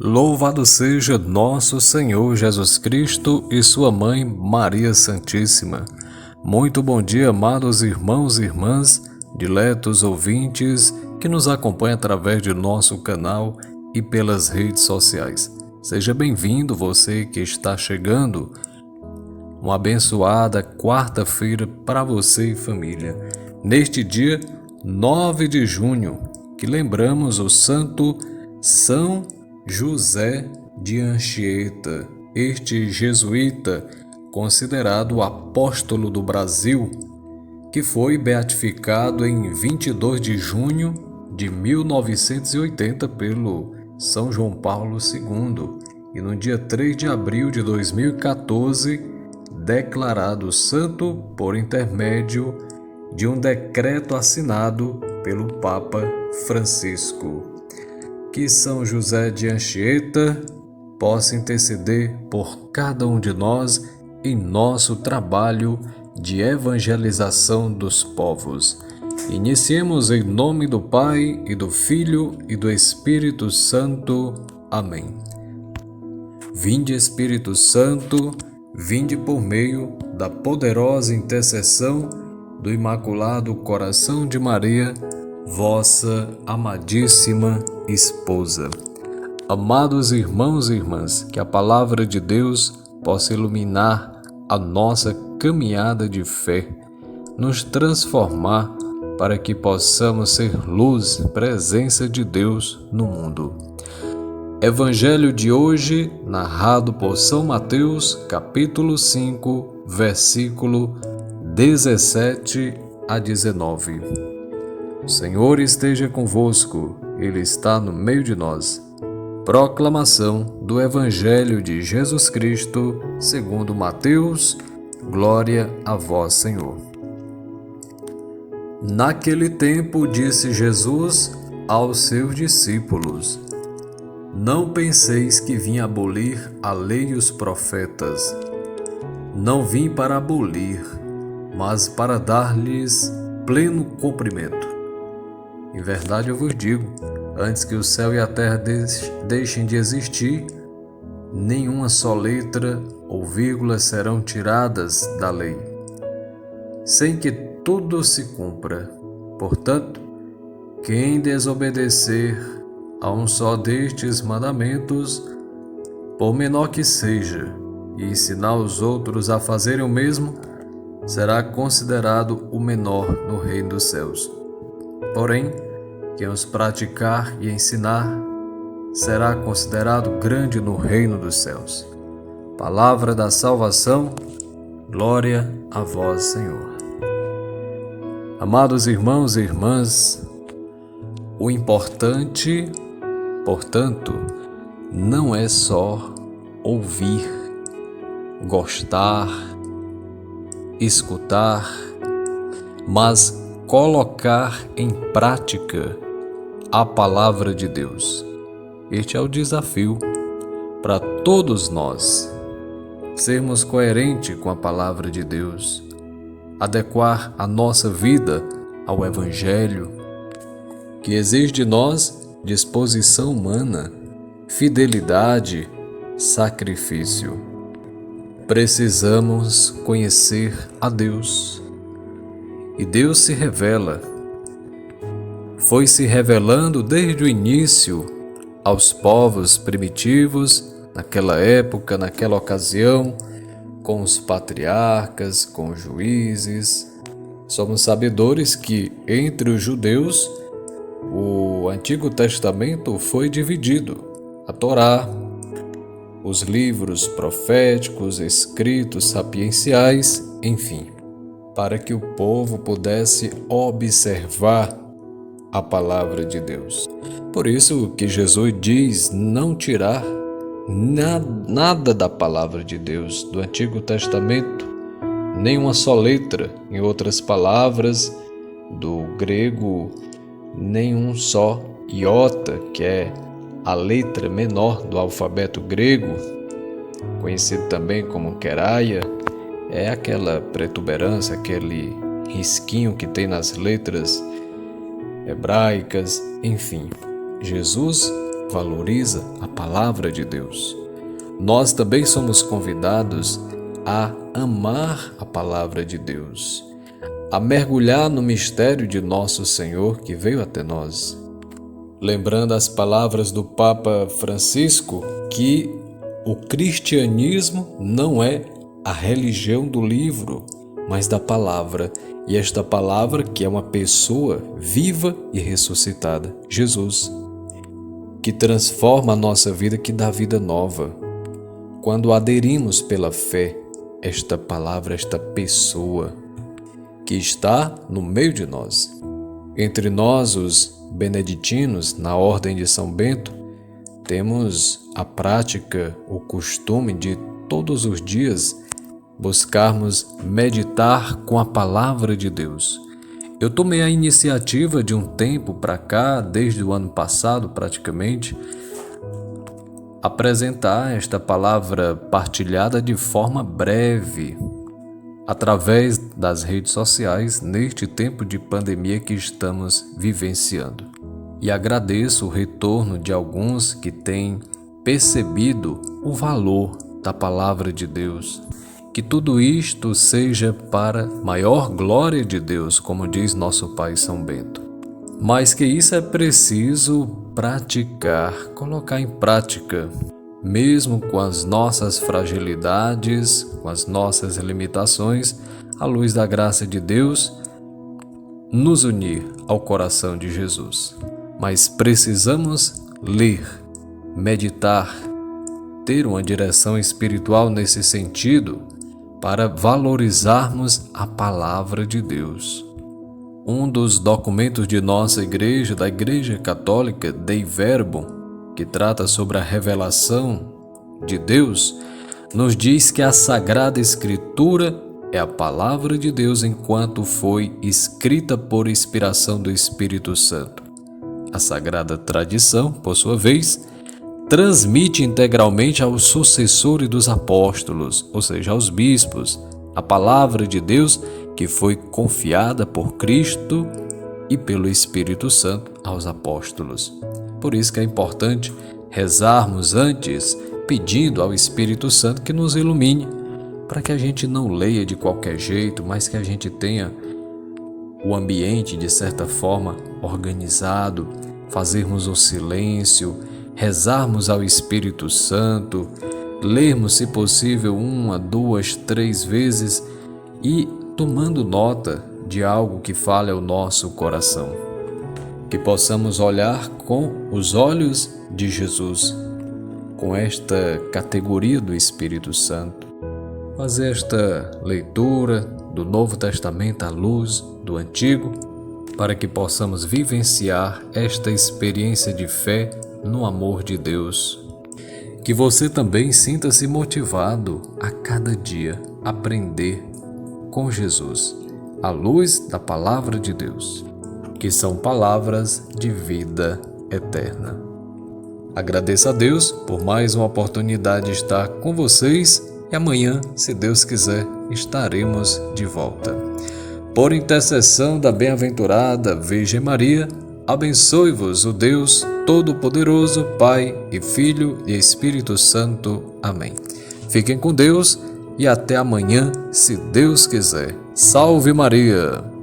Louvado seja nosso Senhor Jesus Cristo e sua Mãe Maria Santíssima. Muito bom dia, amados irmãos e irmãs, diletos ouvintes que nos acompanham através de nosso canal e pelas redes sociais. Seja bem-vindo você que está chegando. Uma abençoada quarta-feira para você e família. Neste dia 9 de junho, que lembramos o santo São José de Anchieta, este jesuíta, considerado o apóstolo do Brasil, que foi beatificado em 22 de junho de 1980 pelo São João Paulo II e no dia 3 de abril de 2014 declarado santo por intermédio de um decreto assinado pelo Papa Francisco. Que São José de Anchieta possa interceder por cada um de nós em nosso trabalho de evangelização dos povos. Iniciemos em nome do Pai, e do Filho, e do Espírito Santo. Amém. Vinde, Espírito Santo, vinde por meio da poderosa intercessão do Imaculado Coração de Maria, vossa amadíssima esposa. Amados irmãos e irmãs, que a palavra de Deus possa iluminar a nossa caminhada de fé, nos transformar para que possamos ser luz, presença de Deus no mundo. Evangelho de hoje, narrado por São Mateus, capítulo 5, versículo 17 a 19. O Senhor esteja convosco, Ele está no meio de nós. Proclamação do Evangelho de Jesus Cristo, segundo Mateus. Glória a vós, Senhor. Naquele tempo disse Jesus aos seus discípulos: Não penseis que vim abolir a lei e os profetas. Não vim para abolir, mas para dar-lhes pleno cumprimento. Em verdade eu vos digo, antes que o céu e a terra deixem de existir, nenhuma só letra ou vírgula serão tiradas da lei, sem que tudo se cumpra. Portanto, quem desobedecer a um só destes mandamentos, por menor que seja, e ensinar os outros a fazerem o mesmo, será considerado o menor no reino dos céus. Porém, quem os praticar e ensinar será considerado grande no reino dos céus. Palavra da salvação, glória a vós, Senhor. Amados irmãos e irmãs, o importante, portanto, não é só ouvir, gostar, escutar, mas colocar em prática a palavra de Deus. Este é o desafio para todos nós, sermos coerentes com a palavra de Deus, adequar a nossa vida ao Evangelho, que exige de nós disposição humana, fidelidade, sacrifício. Precisamos conhecer a Deus. E Deus se revela. Foi se revelando desde o início aos povos primitivos, naquela época, naquela ocasião, com os patriarcas, com os juízes. Somos sabedores que entre os judeus o Antigo Testamento foi dividido. A Torá, os livros proféticos, escritos sapienciais, enfim, para que o povo pudesse observar a palavra de Deus. Por isso que Jesus diz não tirar nada da palavra de Deus, do Antigo Testamento, nem uma só letra, em outras palavras, do grego, nenhum só iota, que é a letra menor do alfabeto grego, conhecido também como queraia, é aquela protuberância, aquele risquinho que tem nas letras hebraicas, enfim. Jesus valoriza a palavra de Deus. Nós também somos convidados a amar a palavra de Deus, a mergulhar no mistério de nosso Senhor que veio até nós. Lembrando as palavras do Papa Francisco, que o cristianismo não é a religião do livro, mas da palavra, e esta palavra que é uma pessoa viva e ressuscitada, Jesus, que transforma a nossa vida, que dá vida nova. Quando aderimos pela fé esta palavra, esta pessoa que está no meio de nós. Entre nós, os beneditinos, na Ordem de São Bento, temos a prática, o costume de todos os dias buscarmos meditar com a palavra de Deus. Eu tomei a iniciativa de um tempo para cá, desde o ano passado praticamente, apresentar esta palavra partilhada de forma breve, através das redes sociais, neste tempo de pandemia que estamos vivenciando. E agradeço o retorno de alguns que têm percebido o valor da palavra de Deus. Que tudo isto seja para maior glória de Deus, como diz nosso Pai São Bento. Mas que isso é preciso praticar, colocar em prática, mesmo com as nossas fragilidades, com as nossas limitações, à luz da graça de Deus, nos unir ao coração de Jesus. Mas precisamos ler, meditar, ter uma direção espiritual nesse sentido para valorizarmos a palavra de Deus. Um dos documentos de nossa igreja, da Igreja Católica, Dei Verbum, que trata sobre a revelação de Deus, nos diz que a Sagrada Escritura é a palavra de Deus enquanto foi escrita por inspiração do Espírito Santo. A Sagrada Tradição, por sua vez, transmite integralmente aos sucessores dos apóstolos, ou seja, aos bispos, a palavra de Deus que foi confiada por Cristo e pelo Espírito Santo aos apóstolos. Por isso que é importante rezarmos antes, pedindo ao Espírito Santo que nos ilumine, para que a gente não leia de qualquer jeito, mas que a gente tenha o ambiente, de certa forma, organizado, fazermos o silêncio, rezarmos ao Espírito Santo, lermos, se possível, 1, 2, 3 vezes e tomando nota de algo que fale ao nosso coração. Que possamos olhar com os olhos de Jesus, com esta categoria do Espírito Santo, fazer esta leitura do Novo Testamento à luz do Antigo, para que possamos vivenciar esta experiência de fé no amor de Deus. Que você também sinta-se motivado a cada dia aprender com Jesus, à luz da palavra de Deus, que são palavras de vida eterna. Agradeço a Deus por mais uma oportunidade de estar com vocês e amanhã, se Deus quiser, estaremos de volta. Por intercessão da bem-aventurada Virgem Maria, abençoe-vos o Deus Todo-Poderoso, Pai e Filho e Espírito Santo. Amém. Fiquem com Deus e até amanhã, se Deus quiser. Salve Maria!